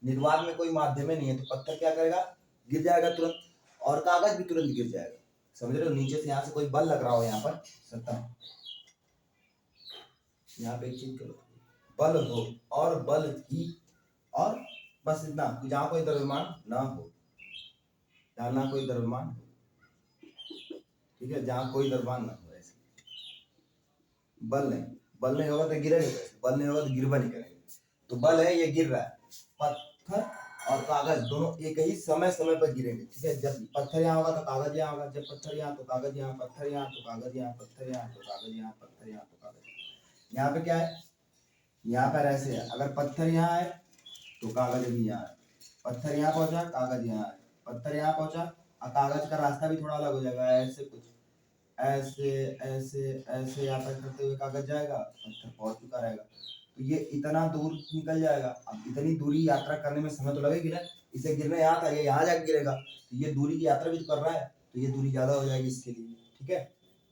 निर्वात में कोई माध्यम नहीं है, तो पत्थर क्या करेगा, गिर जाएगा तुरंत, और कागज भी तुरंत गिर जाएगा। समझ रहे हो? नीचे से यहाँ से कोई बल लग रहा हो, यहाँ पर सतह, यहाँ पे एक चीज करो, बल हो और बल ही, और बस इतना, जहाँ कोई द्रव्यमान ना हो, जहाँ ना कोई द्रव्यमान हो, ठीक है, जहाँ कोई द्रव्यमान ना हो, ऐसे बल नहीं होगा तो गिरेगा कैसे? बल नहीं होगा तो गिरवा नहीं करेंगे। तो बल है, ये गिर रहा है, पत्थर और कागज दोनों एक ही समय पर गिरेंगे, ठीक है। जब पत्थर यहाँ होगा तो कागज यहाँ होगा, जब पत्थर यहाँ तो कागज यहाँ, पत्थर यहाँ तो कागज यहाँ, पत्थर यहाँ तो कागज यहाँ, पत्थर यहाँ तो कागज। यहाँ पे क्या है, यहाँ पर ऐसे है, अगर पत्थर यहाँ है तो कागज भी यहाँ है, पत्थर यहाँ पहुंचा, कागज यहाँ है, पत्थर यहाँ पहुंचा, और कागज का रास्ता भी थोड़ा अलग हो जाएगा, ऐसे कुछ, ऐसे ऐसे ऐसे यात्रा करते हुए कागज जाएगा, पत्थर पहुंच चुका रहेगा। तो ये इतना दूर निकल जाएगा। अब इतनी दूरी यात्रा करने में समय तो लगेगी ना, इसे गिरने यहाँ था, ये यहाँ जाके गिरेगा, तो ये दूरी की यात्रा भी तो कर रहा है, तो ये दूरी ज्यादा हो जाएगी इसके लिए, ठीक है।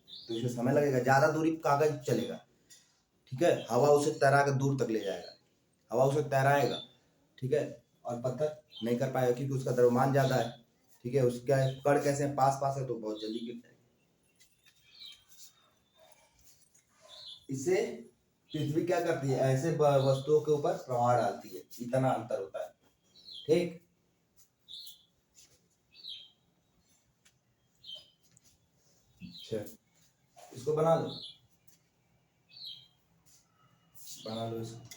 तो इसमें समय लगेगा, ज्यादा दूरी कागज चलेगा, ठीक है। हवा उसे तैरा कर दूर तक ले जाएगा, हवा उसे तैराएगा, ठीक है। और पत्थर नहीं कर पाएगा क्योंकि उसका द्रव्यमान ज्यादा है, ठीक है। उसका कण कैसे पास पास है तो बहुत जल्दी गिर जाएगा। इसे पृथ्वी क्या करती है, ऐसे वस्तुओं के ऊपर प्रभाव डालती है, इतना अंतर होता है, ठीक। अच्छा, इसको बना लो इसको।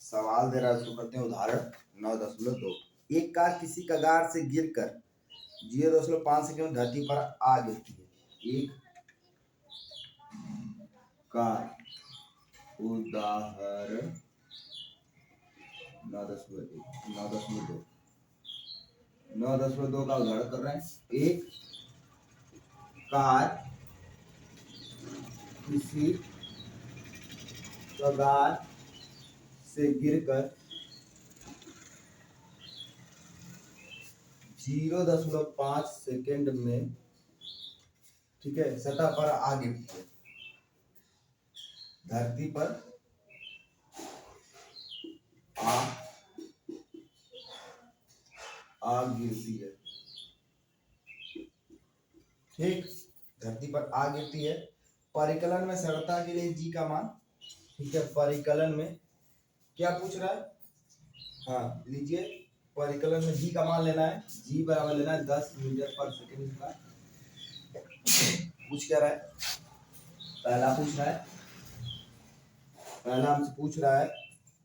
सवाल दे रहा है, उसको करते हैं उदाहरण 9.2। एक कार किसी कगार से गिरकर 0.5 सेकंड में धरती पर आ गिरती है। एक कार, उदाहरण 9.2 का उदाहरण कर रहे हैं। एक कार किसी कगार से गिरकर 0.5 सेकंड में, ठीक है, सतह पर आ गिरती है, धरती पर आ गिरती है, ठीक, धरती पर आ गिरती है। परिकलन में सरलता के लिए जी का मान, ठीक है, परिकलन में क्या पूछ रहा है, हाँ लीजिए, परिकलन में जी का मान लेना है, जी बराबर लेना है 10 मीटर पर सेकंड का। पूछ क्या रहा है, पहला पूछ रहा है, पहला हमसे पूछ रहा है,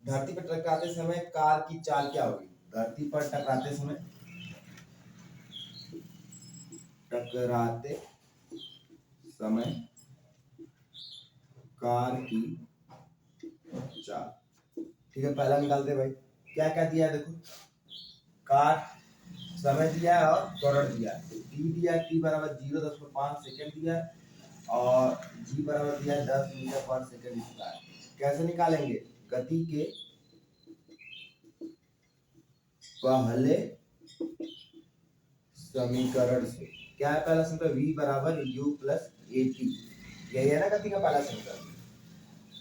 धरती पर टकराते समय कार की चाल क्या होगी। धरती पर टकराते समय कार की चाल। ठीक है, पहला निकालते भाई। क्या क्या दिया है देखो, कार समय दिया है और त्वरण दिया है। टी दिया है, टी बराबर 0.5 सेकेंड दिया है और जी बराबर दिया है 10 मीटर पर सेकेंड स्क्वायर। कैसे निकालेंगे, गति के पहले समीकरण से। क्या है पहला समीकरण, v बराबर u प्लस ए टी। यही है ना गति का पहला समीकरण।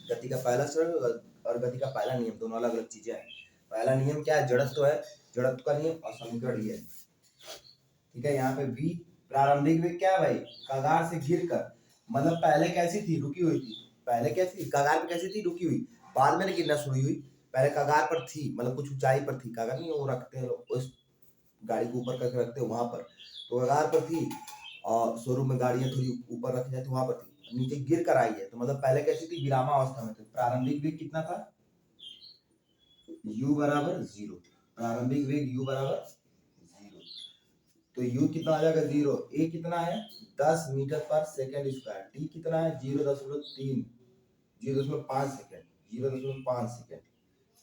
गति का पहला समीकरण और गति का पहला नियम दोनों अलग अलग चीजें हैं। पहला नियम क्या है, जड़त्व है, जड़त्व का नियम, और समीकरण ये है। ठीक है, यहाँ पे v प्रारंभिक वेग क्या है भाई, कगार से गिरकर, मतलब पहले कैसी थी, रुकी हुई थी। पहले कैसी थी, कगार पे कैसी थी, रुकी हुई, बाद में गिरना शुरू हुई। पहले कगार पर थी, मतलब कुछ ऊंचाई पर थी। कगार नहीं वो रखते हैं लोग, उस गाड़ी को ऊपर करके रखते हैं वहां पर, तो कगार पर थी। और शोरूम में गाड़ियां थोड़ी ऊपर रखी जाती वहां पर थी, नीचे गिर कर आई है। तो मतलब पहले कैसी थी, विरामावस्था में थी। प्रारंभिक वेग कितना था, u बराबर 0। प्रारंभिक वेग u बराबर 0, तो u कितना आ जाएगा 0। a कितना है 10 मीटर पर सेकेंड स्क्वायर। t कितना है 0.3, 0.5 सेकेंड, 0.5 सेकेंड।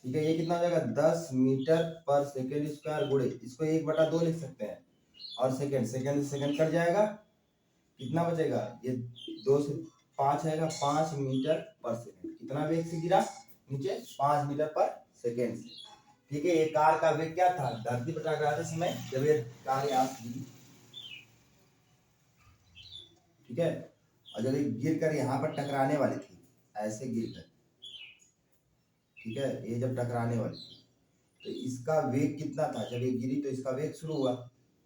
ठीक है, ये कितना हो जाएगा 10 मीटर पर सेकेंड स्क्वायर गुणे, इसको 1/2 लिख सकते हैं, और सेकेंड, सेकेंड से सेकेंड कट जाएगा, कितना बचेगा, ये 2 से 5 आएगा, 5 मीटर पर सेकेंड। कितना वेग से गिरा नीचे, 5 मीटर पर सेकेंड से। ठीक है, ये कार का वेग क्या था, धरती पर टकराते समय जब ये कार यहाँ से गिरी। ठीक है, और जब ये गिर कर यहाँ पर टकराने वाली थी, ऐसे गिर कर, ठीक है, ये जब टकराने वाली थी, तो इसका वेग कितना था, जब ये गिरी तो इसका वेग शुरू हुआ।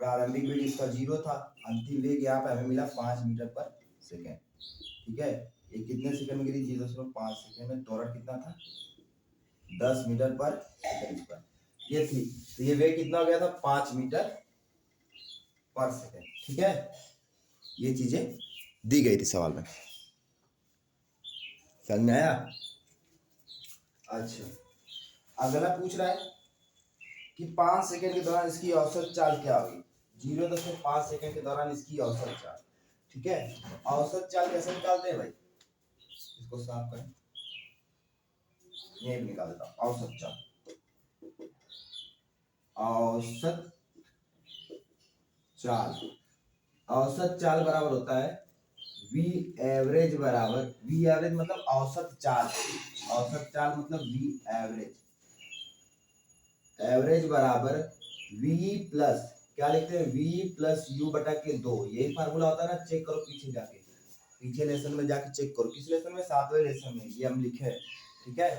प्रारंभिक वेग इसका 0 था, अंतिम वेग यहाँ पे हमें मिला 5 मीटर पर सेकेंड। ठीक है, ये कितने सेकंड में गिरी, 0.5 सेकंड में। त्वरण कितना था, 10 मीटर पर सेकंड स्क्वायर ये थी। तो ये वेग कितना हो गया था, 5 मीटर पर सेकंड। ठीक है, ये चीजें दी गई थी सवाल में, समझ में आया। अच्छा, अगला पूछ रहा है कि 5 सेकंड के दौरान इसकी औसत चाल क्या होगी। 0.5 सेकंड के दौरान इसकी औसत चाल। ठीक है, औसत चाल कैसे निकालते हैं भाई, इसको साफ करें, ये भी निकाल देता हूं। औसत चाल, औसत चाल, औसत चाल बराबर होता है v एवरेज बराबर, v एवरेज मतलब औसत चाल, औसत चाल मतलब v एवरेज, एवरेज बराबर v प्लस, क्या लिखते हैं, v प्लस u बटा के 2। यही फार्मूला होता है ना, चेक करो पीछे जाके, पीछे लेसन में जाके चेक करो, किस लेसन में, 7वें लेसन में, ये हम लिखे हैं। ठीक है,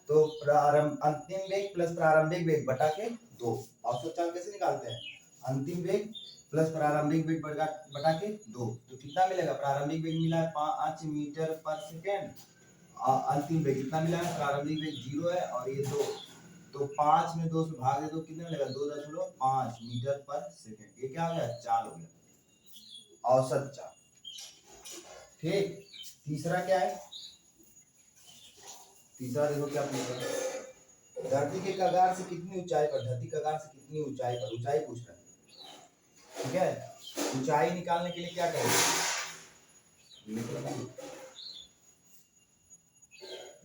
तो अंतिम वेग प्लस प्रारंभिक वेग बटा के 2। औसत चाल कैसे निकालते हैं, अंतिम वेग प्लस प्रारंभिक वेग बटा के 2। तो कितना मिलेगा, प्रारंभिक वेग मिला है 5 मीटर पर सेकेंड, अंतिम वेग कितना मिला है, प्रारंभिक वेग 0 है और ये 2, तो 5 में 2 से भाग दे तो कितना मिलेगा, 2.5 मीटर पर सेकेंड। ये क्या हो गया, चाल हो गया, औसत चाल। ठीक, तीसरा क्या है, तीसरा देखो क्या पूछ रहा है, धरती के कगार से कितनी ऊंचाई पर, धरती कगार से कितनी ऊंचाई पर, ऊंचाई पूछ रहा है। ठीक है, ऊंचाई निकालने के लिए क्या करेंगे,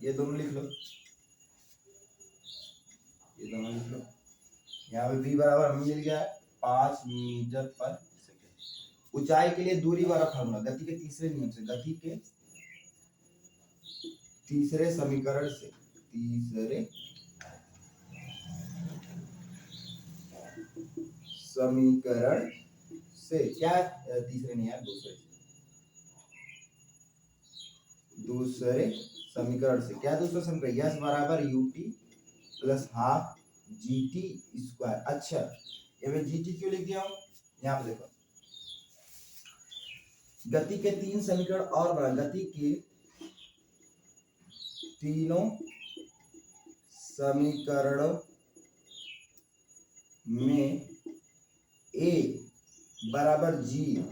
ये दोनों लिख लो, ये दोनों लिख लो। यहाँ पे v बराबर हमें मिल गया है 5 मीटर पर सेकेंड। ऊंचाई के लिए दूरी वाला फार्मूला, गति के तीसरे नियम से, गति के तीसरे समीकरण से, तीसरे समीकरण से, क्या तीसरे नहीं यार, दूसरे समीकरण से, क्या दूसरा समीकरण, यस बराबर ut plus half gt square. अच्छा, ये मैं gt क्यों लिख दिया हूं, यहाँ पे देखो, गति के 3 समीकरण और बना, गति के तीनों समीकरणों में a बराबर g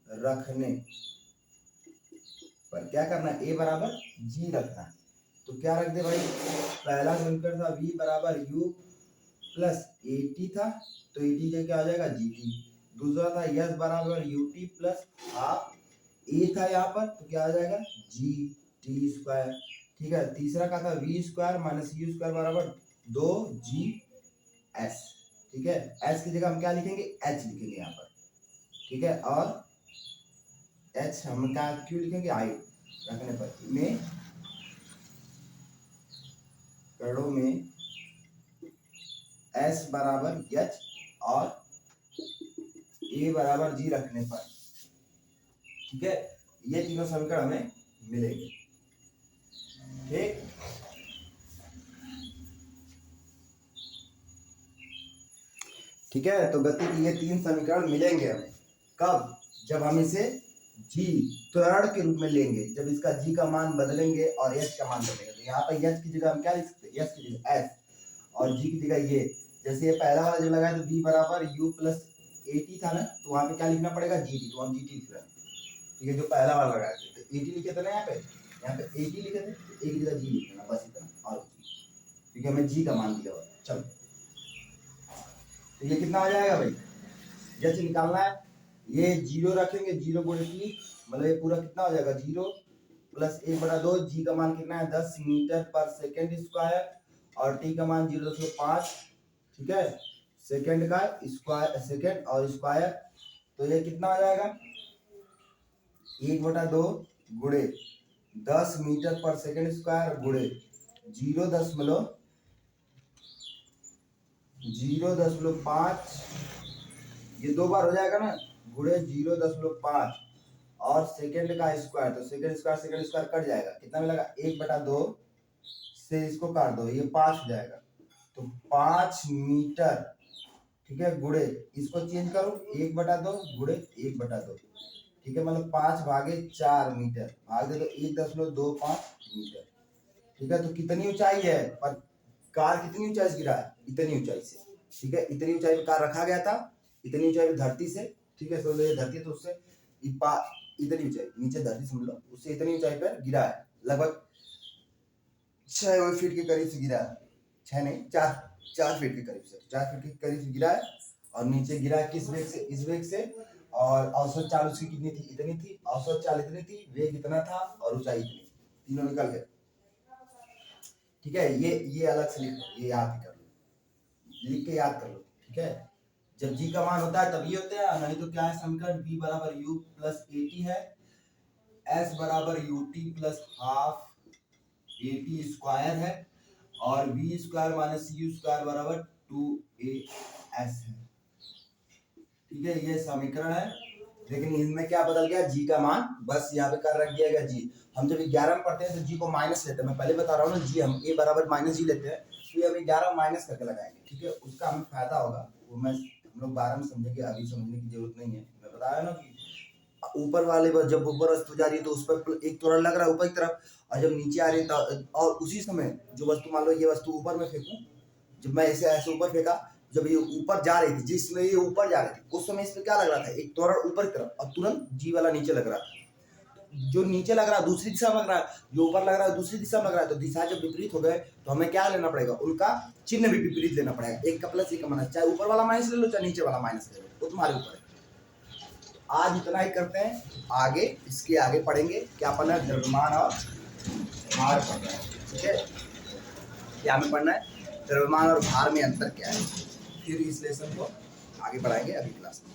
रखने पर क्या करना है, a बराबर g रखना है। तो क्या रख दे भाई, पहला समीकरण था v बराबर u प्लस at था, तो at का क्या हो जाएगा gt। दूसरा था s बराबर ut प्लस हाफ a था यहाँ पर, तो क्या आ जाएगा gt। टी स्क्वायर, ठीक है। तीसरा क्या था, V square minus U square बराबर 2g एस, ठीक है। एस की जगह हम क्या लिखेंगे, एच लिखेंगे यहाँ पर, ठीक है। और एच हम क्या क्यों लिखेंगे, आई रखने पर में करोड़ों में एस बराबर एच और ए बराबर जी रखने पर, ठीक है। ये तीनों समीकरण हमें मिलेंगे, ठीक। ठीक है, तो गति के ये तीन समीकरण मिलेंगे हमें कब, जब हम इसे जी त्वरण के रूप में लेंगे, जब इसका जी का मान बदलेंगे और एच का मान बदलेंगे। तो यहाँ पर एच की जगह हम क्या लिख सकते हैं, एच की जगह एस और जी की जगह ये। जैसे ये पहला वाला जब लगाया तो बी बराबर यू प्लस ए टी था ना, तो वहां पे क्या लिखना पड़ेगा, जी टी, तो हम जी टी लिख रहे हैं, ठीक है। जो पहला वाला लगाया था तो ए टी लिखे थे ना, यहाँ पे ए टी लिखे थे, तो ए की जगह जी लिख देना, बस इतना, और क्योंकि हमें जी का मान दिया हुआ। चलो, तो ये कितना हो जाएगा भाई, जैसे निकालना है, ये जीरो रखेंगे, जीरो गुणे टी, मतलब ये पूरा कितना हो जाएगा, जीरो प्लस 1/2, जी का मान कितना है 10 मीटर पर सेकेंड स्क्वायर, और टी का मान 0.5, ठीक है, सेकेंड का स्क्वायर, सेकेंड और स्क्वायर। तो ये कितना हो जाएगा, 1/2 गुणे 10 मीटर पर सेकेंड स्क्वायर गुणे 0.5, ये दो बार हो जाएगा ना, गुणे 0.5 और सेकेंड का स्क्वायर, तो सेकेंड स्क्वायर कट जाएगा, कितना मिलेगा 1/2 से इसको काट दो, ये 5 हो जाएगा, तो 5 मीटर, ठीक है, गुणे इसको चेंज करो 1/2 गुणे 1/2, ठीक है, मतलब 5/4 मीटर, भाग दे तो 1.25 मीटर, ठीक है। तो कितनी ऊंचाई है, पर कार कितनी ऊंचाई से गिरा है, इतनी ऊंचाई से, ठीक है, इतनी ऊंचाई पे कार रखा गया था, इतनी ऊंचाई पे धरती से, ठीक है, तो ये धरती तो उससे इतनी ऊंचाई नीचे धरती से मतलब उससे इतनी ऊंचाई पर गिरा है, लगभग 6 फीट के करीब से गिरा है, 6 नहीं 4 फीट के करीब से, 4 फीट के करीब से गिरा है। और नीचे गिरा है किस वेग से, इस वेग से, और औसत चाल उसकी कितनी थी, इतनी थी, औसत चाल इतनी थी, वेग इतना था और ऊंचाई इतनी, तीनों निकल गए, ठीक है। ये अलग से लिख लो, ये याद कर लो, लिख के याद कर लो, ठीक है। जब जी का मान होता है तब ये होते हैं, नहीं तो क्या है समीकरण, b बराबर u प्लस ए टी है, s बराबर U T plus half A T square है, और v square minus U square बराबर 2as है, ठीक है। ये समीकरण है, लेकिन इनमें क्या बदल गया, जी का मान बस यहाँ पे कर रख दिया गया जी। हम जब 11 में पढ़ते हैं तो जी को माइनस लेते हैं, मैं पहले बता रहा हूँ ना, जी हम ए बराबर माइनस जी लेते हैं, तो ये हम 11 माइनस करके लगाएंगे, ठीक है, उसका हमें फायदा होगा, वो मैं हम लोग 12 में समझेंगे, अभी समझने की जरूरत नहीं है। मैं बताया ना कि ऊपर वाले पर जब ऊपर वस्तु जा रही है तो उस पर एक त्वरण लग रहा है ऊपर की तरफ, और जब नीचे आ रही है तो, और उसी समय जो वस्तु, मान लो ये वस्तु ऊपर में फेंकूं, जब मैं ऐसे ऐसे ऊपर फेंका, जब ये ऊपर जा रही थी, जिसमें ये ऊपर जा रही थी उस समय इस पे क्या लग रहा था, एक त्वरण ऊपर की तरफ, और तुरंत जी वाला नीचे लग रहा था। जो नीचे लग रहा है दूसरी दिशा में लग रहा है, जो ऊपर लग रहा है दूसरी दिशा में लग रहा है, तो दिशा जब विपरीत हो गए तो हमें क्या लेना पड़ेगा, उनका चिन्ह भी विपरीत लेना पड़ेगा, एक का प्लस एक का माइनस, चाहे ऊपर वाला माइनस ले लो चाहे नीचे वाला माइनस ले लो, वो तुम्हारे ऊपर है। आज इतना ही करते हैं, आगे इसके आगे पढ़ेंगे क्या पढ़ना है, द्रव्यमान और भार पढ़ना है, ठीक है। क्या हमें पढ़ना है, द्रव्यमान और भार में अंतर क्या है, फिर इस लेसन को आगे बढ़ाएंगे अगली क्लास में।